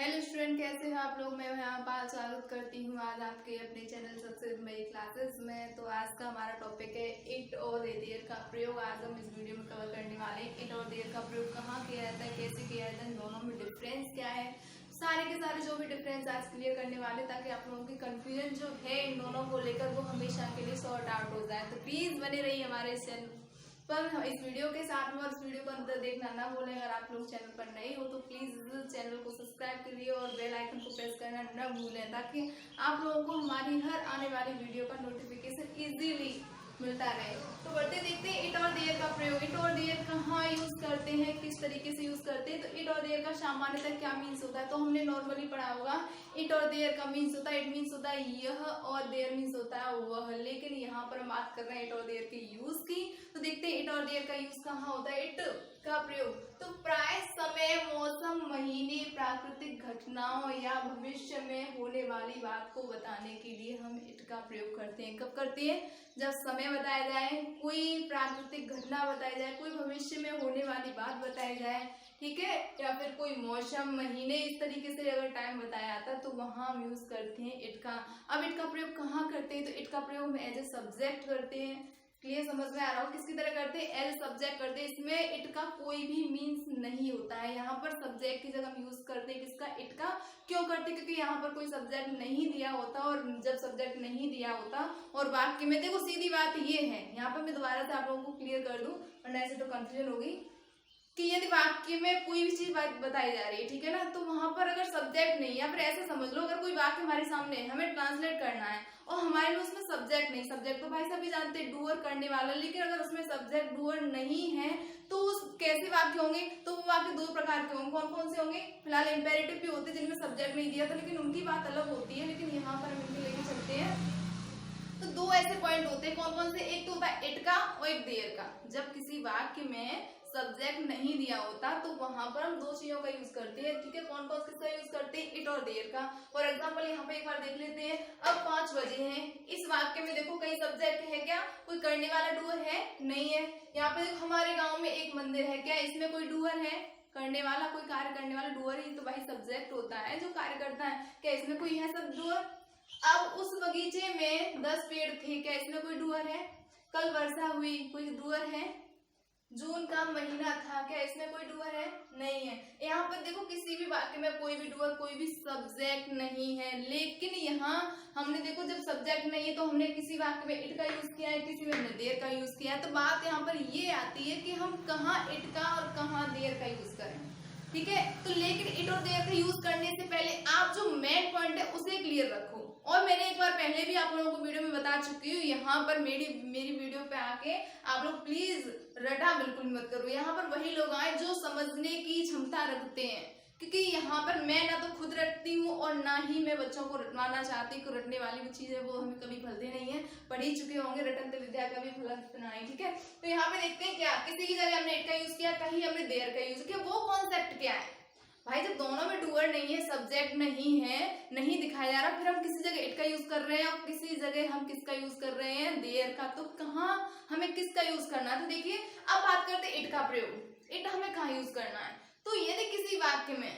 Hello student, कैसे हो आप लोग। मैं यहाँ बात स्वागत करती हूँ आज आपके अपने चैनल सबसे मेरी क्लासेस में। तो आज का हमारा टॉपिक है इट और देयर का प्रयोग। आज हम इस वीडियो में कवर करने वाले हैं इट और देयर का प्रयोग कहाँ किया जाता है, कैसे किया जाता है, इन दोनों में डिफरेंस क्या है, सारे के सारे जो भी डिफरेंस आज क्लियर करने वाले, ताकि आप लोगों की कंफ्यूजन जो है इन दोनों को लेकर वो हमेशा के लिए सॉर्ट आउट हो जाए। तो प्लीज बने रहिए हमारे इस चैनल पर इस वीडियो के साथ में, और इस वीडियो को अंदर देखना ना भूलें। अगर आप लोग चैनल पर नए हो तो प्लीज चैनल को सब्सक्राइब करिए और बेल आइकन को प्रेस करना न भूलें, ताकि आप लोगों को हमारी हर आने वाली वीडियो का नोटिफिकेशन इजीली मिलता रहे। तो बढ़ते देखते हैं इट और देयर का प्रयोग। इट और देयर कहाँ यूज करते हैं, किस तरीके से यूज करते हैं। तो इट और देयर का सामान्यतः क्या मीन्स होता है, तो हमने नॉर्मली पढ़ा होगा इट और देयर का मीन्स होता है, इट मीन्स होता है यह, और देयर मीन्स होता है वह। लेकिन यहाँ पर हम बात कर रहे हैं इट और देयर के यूज की। तो देखते हैं इट और देयर का यूज कहाँ होता है। इट का प्रयोग तो प्राय समय, मौसम, महीने, प्राकृतिक घटनाओं या भविष्य में होने वाली बात को बताने के लिए हम इट का प्रयोग करते हैं। कब करते हैं? जब समय बताया जाए, कोई प्राकृतिक घटना बताई जाए, कोई भविष्य में होने वाली बात बताई जाए, ठीक है, या फिर कोई मौसम, महीने, इस तरीके से अगर टाइम बताया जाता है तो वहां हम यूज करते हैं इट का। अब इट का प्रयोग कहाँ करते हैं, तो इट का प्रयोग हम एज ए सब्जेक्ट करते हैं। क्लियर, समझ में आ रहा हो किसकी तरह करते हैं? एज सब्जेक्ट करते हैं। इसमें इट का कोई भी मीन्स नहीं होता है। यहाँ पर सब्जेक्ट की जगह हम यूज करते हैं किसका? इट का। क्यों करते हैं? क्योंकि यहाँ पर कोई सब्जेक्ट नहीं दिया होता, और जब सब्जेक्ट नहीं दिया होता और वाक्य में, देखो सीधी बात ये है, यहाँ पर मैं दोबारा से आप लोगों को क्लियर कर दूं वरना ऐसे तो कंफ्यूजन होगी, कि यदि वाक्य में कोई भी चीज बताई जा रही है, ठीक है ना, तो वहां पर अगर सब्जेक्ट नहीं, या फिर ऐसे समझ लो अगर कोई वाक्य हमारे सामने है, हमें ट्रांसलेट करना है और हमारे में उसमें सब्जेक्ट नहीं, सब्जेक्ट तो भाई सभी जानते हैं डूअर, करने वाला, लेकिन अगर उसमें सब्जेक्ट डूअर नहीं है तो उस कैसे वाक्य होंगे? तो वो वाक्य दो प्रकार के होंगे। कौन कौन से होंगे? फिलहाल इंपेरेटिव भी होते हैं जिनमें सब्जेक्ट नहीं दिया था, लेकिन उनकी बात अलग होती है, लेकिन यहाँ पर हम इनके लेके चलते हैं। तो दो ऐसे पॉइंट होते हैं। कौन कौन से? एक तो होता है इट का और एक देयर का। जब किसी वाक्य में सब्जेक्ट नहीं दिया होता तो वहां पर हम दो चीजों का यूज करते हैं, ठीक है। कौन कौन किसका यूज करते हैं? इट और देयर का। फॉर एग्जाम्पल यहाँ पे एक बार देख लेते हैं। अब 5 बजे हैं, इस वाक्य में देखो कहीं सब्जेक्ट है क्या? कोई करने वाला डूअर है? नहीं है। यहाँ पे देखो हमारे गाँव में एक मंदिर है, क्या इसमें कोई डूअर है? करने वाला, कोई कार्य करने वाला। डूअर ही तो भाई सब्जेक्ट होता है जो कार्य करता है। क्या इसमें कोई है सब डूअर? अब उस बगीचे में 10 पेड़ थे, क्या इसमें कोई डूअर है? कल वर्षा हुई, कोई डूअर है? जून का महीना था, क्या इसमें कोई डूअर है? नहीं है। यहाँ पर देखो किसी भी वाक्य में कोई भी डूअर, कोई भी सब्जेक्ट नहीं है। लेकिन यहाँ हमने देखो जब सब्जेक्ट नहीं है तो हमने किसी वाक्य में इट का यूज किया है, किसी में हमने देयर का यूज किया है। तो बात यहाँ पर ये आती है कि हम कहाँ इट का और कहाँ देयर का यूज करें, ठीक है। तो लेकिन इट और देयर का यूज करने से पहले आप जो मेन पॉइंट है उसे क्लियर रखो। और मैंने एक बार पहले भी आप लोगों को वीडियो में बता चुकी हूँ, यहाँ पर मेरी वीडियो पे आके आप लोग प्लीज रटा बिल्कुल मत करो। यहाँ पर वही लोग आए जो समझने की क्षमता रखते हैं, क्योंकि यहाँ पर मैं ना तो खुद रटती हूँ और ना ही मैं बच्चों को रटवाना चाहती हूँ। रटने वाली भी चीज है वो हमें कभी फलते नहीं है, पढ़ ही चुके होंगे, रटनते विद्या का भी फल इतना है, ठीक है। तो यहाँ पे देखते हैं क्या किसी की जगह हमने इट का यूज किया, कहीं हमने देयर का यूज किया। वो कॉन्सेप्ट क्या है भाई? जब दोनों में डूअर नहीं है, सब्जेक्ट नहीं है, नहीं दिखाया जा रहा, फिर हम किसी जगह इट का यूज कर रहे हैं और किसी जगह हम किसका यूज कर रहे हैं? देयर का। तो कहाँ हमें किसका यूज करना है? तो देखिए अब बात करते हैं इट का प्रयोग। इट हमें कहाँ यूज करना है? तो यदि किसी वाक्य में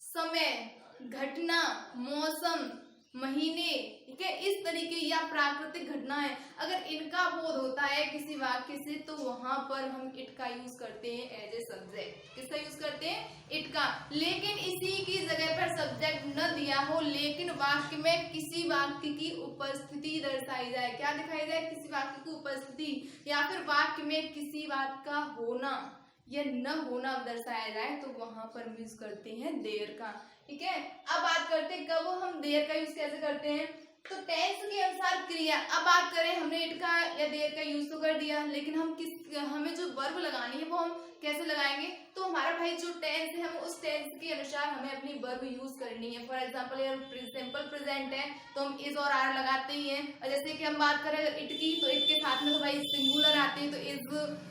समय, घटना, मौसम, महीने, ठीक है, इस तरीके या प्राकृतिक घटनाएं, अगर इनका बोध होता है किसी वाक्य से तो वहां पर हम इट का यूज करते हैं एज ए सब्जेक्ट। किसका यूज करते हैं? इट का। लेकिन इसी की जगह पर सब्जेक्ट न दिया हो, लेकिन वाक्य में किसी वाक्य की उपस्थिति दर्शाई जाए, क्या दिखाई जाए? किसी वाक्य की उपस्थिति, या फिर वाक्य में किसी बात का होना या न होना दर्शाया जाए तो वहां पर हम यूज करते हैं देयर का, ठीक है। अब बात करते हैं कब हम देयर का यूज कैसे करते हैं। तो टेंस के अनुसार क्रिया। अब बात करें, हमने इट का या देयर का यूज तो कर दिया, लेकिन हमें जो वर्ब लगानी है वो हम कैसे लगाएंगे? तो हमारा भाई जो टेंस है हम उस टेंस के अनुसार हमें अपनी वर्ब यूज करनी है। फॉर एग्जांपल यार सिंपल प्रेजेंट है तो हम इज और आर लगाते ही हैं। और जैसे कि हम बात करें इट की, तो इट के साथ में तो भाई सिंगुलर आते हैं, तो इज,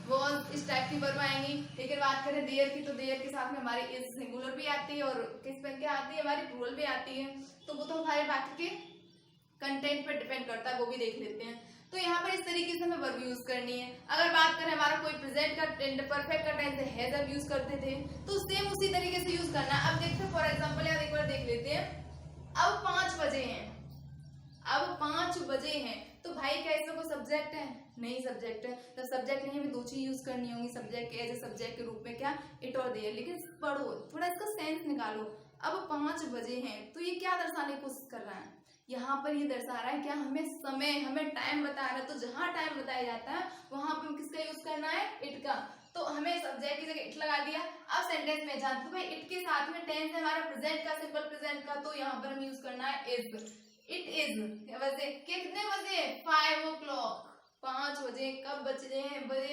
वॉज, इस टाइप की वर्ब आएंगी। लेकिन बात करें देयर की, तो देयर के साथ में हमारे इज सिंगुलर भी आती है और किस पे क्या आती है? हमारी प्लूरल भी आती है। तो वो तो हमारे वाक्य के कंटेंट पर डिपेंड करता है, वो भी देख लेते हैं। तो यहाँ पर इस तरीके से हमें वर्ब यूज करनी है। अगर बात करें हमारा कोई प्रेजेंट का परफेक्ट का टेंस हैज अब यूज करते थे, तो सेम उसी तरीके से यूज करना है। अब देखते हैं फॉर एग्जांपल यार एक बार लेते हैं। अब 5 बजे हैं, अब 5 बजे हैं, तो भाई क्या इसमें कोई सब्जेक्ट है? नहीं सब्जेक्ट है, तो सब्जेक्ट नहीं, हमें 2 चीज यूज करनी होगी सब्जेक्ट एज ए सब्जेक्ट के रूप में, क्या? इट और देयर। लेकिन पढ़ो थोड़ा, इसका सेंस निकालो। अब 5 बजे हैं, तो ये क्या दर्शाने की कोशिश कर रहा है? यहाँ पर ये दर्शा रहा है क्या? हमें समय, हमें टाइम बता रहा है। तो जहां टाइम बताया जाता है वहां पर किसका यूज करना है? इट का। तो हमें सब्जेक्ट की जगह इट लगा दिया। अब सेंटेंस में जानते हो भाई इट के साथ में टेंस है हमारा प्रेजेंट का, सिंपल प्रेजेंट का, तो यहाँ पर हम यूज करना है इज। इट इज बजे, कितने बजे? 5 o'clock, 5 बजे। कब बजे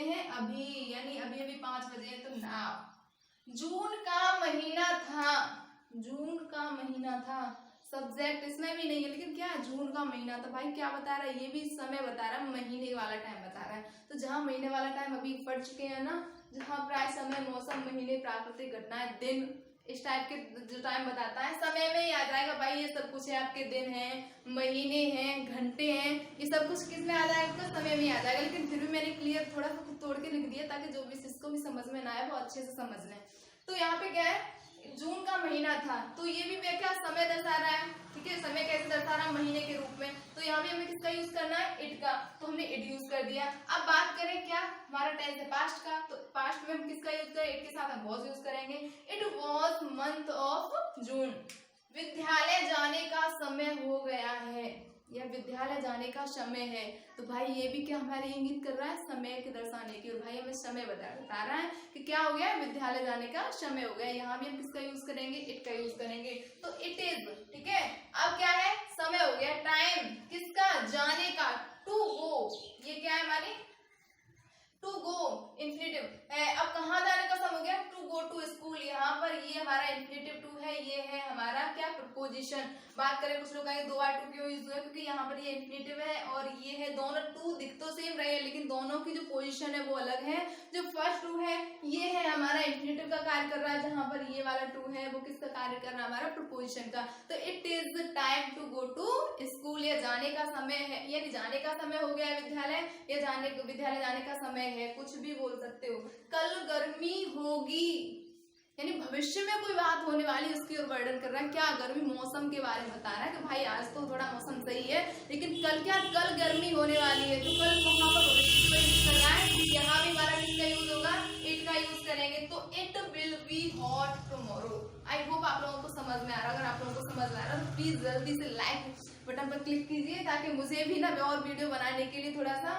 हैं? अभी, यानी अभी अभी 5 बजे हैं, तो नाउ। जून का महीना था, जून का महीना था, सब्जेक्ट इसमें भी नहीं है, लेकिन क्या? जून का महीना था। भाई क्या बता रहा है? ये भी समय बता रहा है, महीने वाला टाइम बता रहा है। तो जहां महीने वाला टाइम अभी पढ़ चुके हैं ना, जहां प्राय समय, मौसम, महीने, प्राकृतिक घटनाएं, दिन, इस टाइप के जो टाइम बताता है, समय में ही आ जाएगा भाई। ये सब कुछ है, आपके दिन है, महीने हैं, घंटे हैं, ये सब कुछ किस में आ जाएगा? समय में आ जाएगा। लेकिन फिर भी मैंने क्लियर थोड़ा सा तोड़ के लिख दिया ताकि जो भी जिसको भी समझ में ना आए वो अच्छे से समझ लें। तो यहाँ पे क्या है? जून का महीना था, तो ये भी क्या समय दर्शा रहा है, ठीक है? समय कैसे दर्शा रहा है? महीने के रूप में। तो यहाँ भी हमें किसका यूज करना है? इट का, तो हमने इट यूज कर दिया। अब बात करें क्या? हमारा टेंस है पास्ट का, तो पास्ट में हम किसका यूज करें? इट के साथ हम वॉज यूज करेंगे। It was month of June. विद्यालय जाने का समय हो गया है, या विद्यालय जाने का समय है। तो भाई ये भी क्या हमारे इंगित कर रहा है? समय के दर्शाने की। और भाई हमें समय बता रहा है कि क्या हो गया? विद्यालय जाने का समय हो गया। यहाँ भी हम किसका यूज करेंगे? इट का यूज करेंगे। तो इट इज, ठीक है। अब क्या है? समय हो गया। टाइम किसका? जाने का, टू गो। ये क्या है हमारी? टू गो इन्फिनिटिव है। अब कहाँ जाने का समय हो गया? To go to school. यहाँ पर ये हमारा इन्फिनिटिव टू है, ये है हमारा क्या? प्रपोजिशन। बात करें, कुछ लोग कहेंगे 2 बार टू क्यों यूज हुआ? क्योंकि यहाँ पर ये इन्फिनिटिव है और ये है, दोनों टू दिख तो सेम रहे हैं, लेकिन दोनों की जो पोजीशन है वो अलग है। जो फर्स्ट टू है ये है हमारा इन्फिनिटिव का कार्य कर रहा है, जहां पर ये वाला टू है वो किसका कार्य कर रहा है? हमारा प्रपोजिशन का। तो it is time to go to school, या जाने का समय है, यानी जाने का समय हो गया विद्यालय, या विद्यालय जाने का समय है, कुछ भी बोल सकते हो। कल गर्मी होगी, यानी भविष्य में कोई बात होने वाली उसकी ओर वर्णन कर रहा है। क्या? गर्मी, मौसम के बारे में बता रहा है कि भाई आज तो थोड़ा मौसम सही है, लेकिन कल क्या? कल गर्मी होने वाली है। तो कल वहां पर भविष्य को यूज कर रहा है। यहाँ भी हमारा किसका यूज होगा? इट का यूज करेंगे। तो it will be hot tomorrow. I hope आप लोगों को समझ में आ रहा है। अगर आप लोगों को समझ में आ रहा है तो प्लीज जल्दी से लाइक बटन पर क्लिक कीजिए, ताकि मुझे भी ना और वीडियो बनाने के लिए थोड़ा सा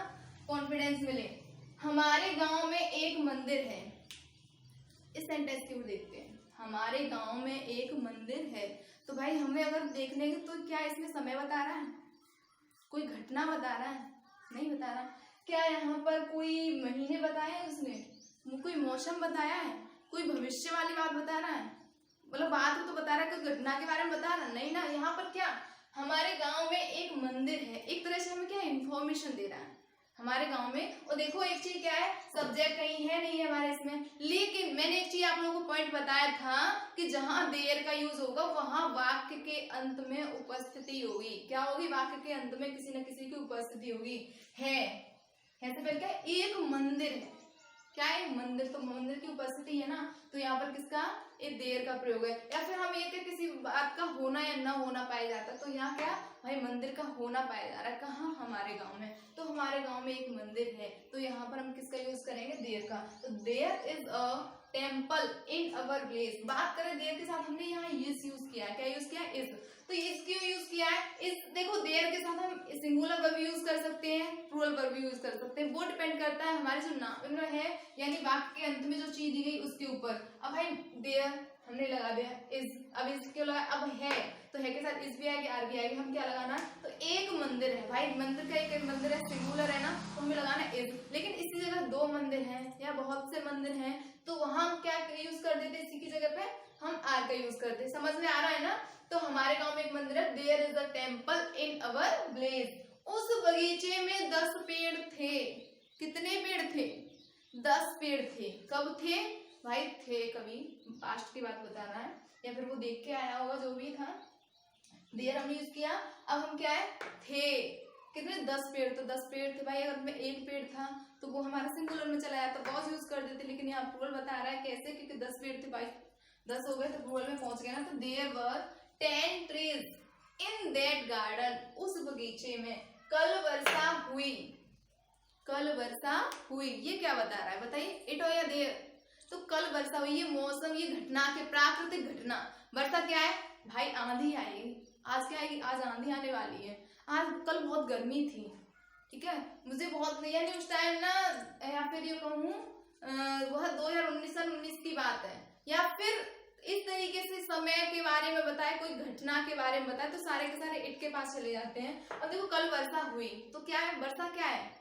कॉन्फिडेंस मिले। हमारे गांव में एक मंदिर है। इस सेंटेंस की ओर देखते हैं। हमारे गांव में एक मंदिर है। तो भाई हमें अगर देखने तो क्या इसमें समय बता रहा है? कोई घटना बता रहा है? नहीं बता रहा। क्या यहाँ पर कोई महीने बताए हैं उसने? कोई मौसम बताया है? कोई भविष्य वाली बात बता रहा है? मतलब बात तो बता रहा है, कोई घटना के बारे में बता रहा नहीं ना। यहाँ पर क्या? हमारे गांव में एक मंदिर है, एक तरह से हमें क्या इंफॉर्मेशन दे रहा है हमारे गांव में। और देखो एक चीज क्या है, सब्जेक्ट कहीं है नहीं है हमारे इसमें, लेकिन मैंने एक चीज आप लोगों को पॉइंट बताया था कि जहां देयर का यूज होगा वहां वाक्य के अंत में उपस्थिति होगी। क्या होगी? वाक्य के अंत में किसी न किसी की उपस्थिति होगी। है से पहले क्या? एक मंदिर है। क्या है? मंदिर। तो मंदिर की उपस्थिति है ना, तो यहाँ पर किसका? एक देयर का प्रयोग है। या फिर हम ये किसी बात का होना या न होना पाया जाता, तो यहाँ क्या? भाई मंदिर का होना पाया जा रहा है। कहाँ? हमारे गांव में। तो हमारे गांव में एक मंदिर है, तो यहाँ पर हम किसका यूज करेंगे? देयर का। तो there is a temple in our village. बात करें देयर के साथ, हमने यहाँ इस यूज किया है। क्या यूज किया है? इस। तो इस क्यों यूज किया है? इस देखो देयर के साथ हम सिंगुलर वर्ब यूज कर सकते हैं, प्लूरल वर्ब यूज कर सकते हैं। वो डिपेंड करता है हमारे जो नाउन है, यानी वाक्य के अंत में जो चीज दी गई उसके ऊपर। अब भाई देयर हमने लगा दिया इज। अब इस क्यों लगा? अब है, तो है के साथ इस भी आएगी, आर भी आएगी। हम क्या लगाना? तो एक मंदिर है भाई, मंदिर का एक मंदिर है, सिंगुलर है ना, तो हमें लगाना इज। लेकिन इसी जगह 2 मंदिर हैं या बहुत से मंदिर हैं, तो वहां हम क्या यूज कर देते? इसी की जगह पे हम आर का यूज करते। समझ में आ रहा है ना? तो हमारे गांव में एक मंदिर है, there is a temple in our village. उस बगीचे में 10 पेड़ थे। कितने पेड़ थे? 10 पेड़ थे। कब थे? भाई थे, कभी पास्ट की बात बता रहा है, या फिर वो देख के आया होगा, जो भी था। देयर हमने यूज किया। अब हम क्या है? थे। कितने? 10 पेड़। तो 10 पेड़ थे भाई। अगर में एक पेड़ था तो वो हमारा सिंगुलर में चला जाता, वॉज यूज कर देते। लेकिन यहाँ प्लूरल बता रहा है कैसे? क्योंकि 10 पेड़ थे भाई, 10 हो गए तो प्लूरल में पहुंच गए ना। तो there were 10 trees in that garden, उस बगीचे में कल वर्षा हुई। कल वर्षा हुई, ये क्या बता रहा है बताइए, इट और या देयर। तो कल वर्षा हुई, ये मौसम, ये घटना के प्राकृतिक घटना। वर्षा क्या है भाई, आंधी आएगी। आज क्या आएगी, आज आंधी आने वाली है। आज कल बहुत गर्मी थी, ठीक है, मुझे बहुत, यानी उस टाइम ना, या फिर ये कहूँ वह 2019 की बात है, या फिर इस तरीके से समय के बारे में बताए, कोई घटना के बारे में बताए, तो सारे के सारे इट के पास चले जाते हैं। अब देखो कल वर्षा हुई, तो क्या है, वर्षा क्या है,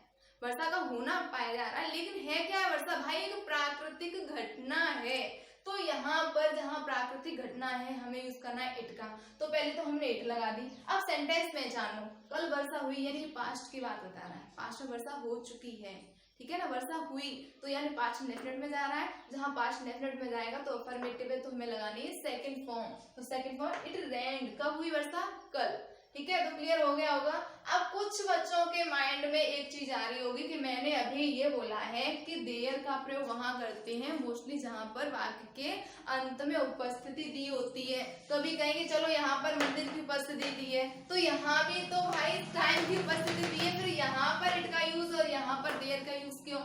वर्षा का होना पाया जा रहा है, लेकिन है क्या है वर्षा भाई, एक प्राकृतिक घटना है। तो यहाँ पर जहाँ प्राकृतिक घटना है हमें यूज करना है इट का। तो पहले तो हमने इट लगा दी। अब सेंटेंस में जानो, कल वर्षा हुई यानी पास्ट की बात बता रहा है, पास्ट में वर्षा हो चुकी है, ठीक है ना, वर्षा हुई तो यानी पास्ट डेफिनेट में जा रहा है। जहां पास्ट डेफिनेट में जाएगा तो अफर्मेटिव है, तो हमें लगानी है सेकंड फॉर्म। तो सेकंड फॉर्म, इट रेन्ड, कब हुई वर्षा, कल, ठीक है, तो क्लियर हो गया होगा। अब कुछ बच्चों के माइंड में एक चीज आ रही होगी कि मैंने अभी ये बोला है कि देयर का प्रयोग वहां करते हैं मोस्टली जहां पर वाक्य के अंत में उपस्थिति दी होती है। तो अभी कहेंगे चलो यहाँ पर मंदिर की उपस्थिति दी है, तो यहाँ भी तो भाई टाइम की उपस्थिति दी है, फिर यहाँ पर इट का यूज और यहाँ पर देयर का यूज क्यों,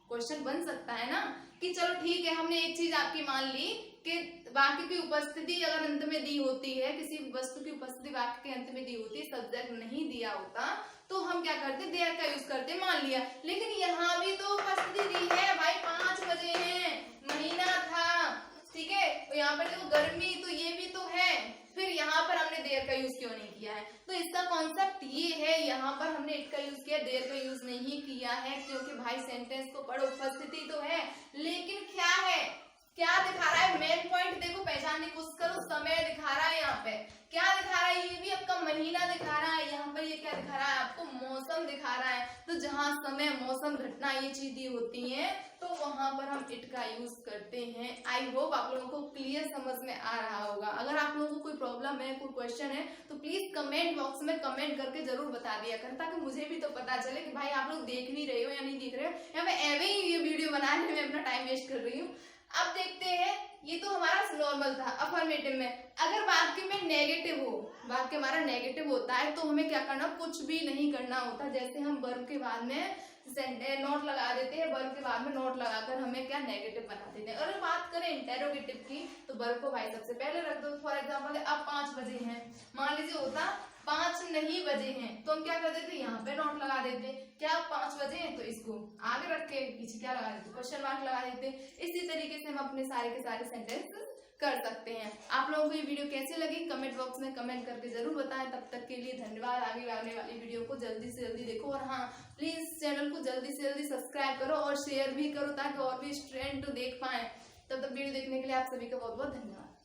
क्वेश्चन बन सकता है ना। कि चलो ठीक है, हमने एक चीज आपकी मान ली कि वाक्य की उपस्थिति अगर अंत में दी होती है, किसी वस्तु की उपस्थिति वाक्य के अंत में दी होती है, सब्जेक्ट नहीं दिया होता, तो हम क्या करते, देयर का यूज करते, मान लिया। लेकिन यहाँ भी तो उपस्थिति दी है भाई, 5 बजे हैं, महीना था, ठीक है, तो यहाँ पर देखो गर्मी, तो ये भी तो है, फिर यहाँ पर हमने देयर का यूज क्यों नहीं किया है। तो इसका कॉन्सेप्ट ये है, यहाँ पर हमने इट का यूज किया, देयर का यूज नहीं किया है, क्योंकि भाई सेंटेंस को पढ़ो, उपस्थिति तो है, लेकिन क्या है, क्या दिखा रहा है, मेन पॉइंट देखो, पहचानने की कोशिश करो, समय दिखा रहा है, यहाँ पे क्या दिखा रहा है, ये भी आपका महीना दिखा रहा है, यहाँ पर ये क्या दिखा रहा है आपको, मौसम दिखा रहा है। तो जहाँ समय, मौसम, घटना ये चीजें होती हैं, तो वहां पर हम इट का यूज करते हैं। आई होप आप लोगों को क्लियर समझ में आ रहा होगा। अगर आप लोगों को कोई प्रॉब्लम है, कोई क्वेश्चन है, तो प्लीज कमेंट बॉक्स में कमेंट करके जरूर बता दिया करें, ताकि मुझे भी तो पता चले कि भाई आप लोग देख भी रहे हो या नहीं देख रहे हो, या मैं एवं ही ये वीडियो बनाने में अपना टाइम वेस्ट कर रही हूँ। अब देखते हैं, ये तो हमारा नॉर्मल था अफर्मेटिव में। अगर वाक्य में नेगेटिव हो, वाक्य हमारा नेगेटिव होता है, तो हमें क्या करना, कुछ भी नहीं करना होता। जैसे हम वर्ब के बाद में नोट लगा देते हैं, वर्ब के बाद में नोट लगाकर हमें क्या नेगेटिव बना देते हैं। अगर बात करें इंटेरोगेटिव की, तो वर्ब को भाई सबसे पहले रख दो। फॉर एग्जाम्पल अब 5 बजे हैं, मान लीजिए होता 5 नहीं बजे हैं, तो हम क्या कर देते, यहाँ पे नोट लगा देते। क्या 5 बजे हैं, तो इसको आगे रख के पीछे क्या लगा देते, क्वेश्चन मार्क लगा देते। इसी तरीके से हम अपने सारे के सारे सेंटेंस कर सकते हैं। आप लोगों को ये वीडियो कैसे लगी कमेंट बॉक्स में कमेंट करके जरूर बताएं। तब तक के लिए धन्यवाद। आगे आने वाली वीडियो को जल्दी से जल्दी देखो, और हाँ प्लीज चैनल को जल्दी से जल्दी सब्सक्राइब करो और शेयर भी करो, ताकि और भी स्टूडेंट देख पाए। तब तक वीडियो देखने के लिए आप सभी का बहुत बहुत धन्यवाद।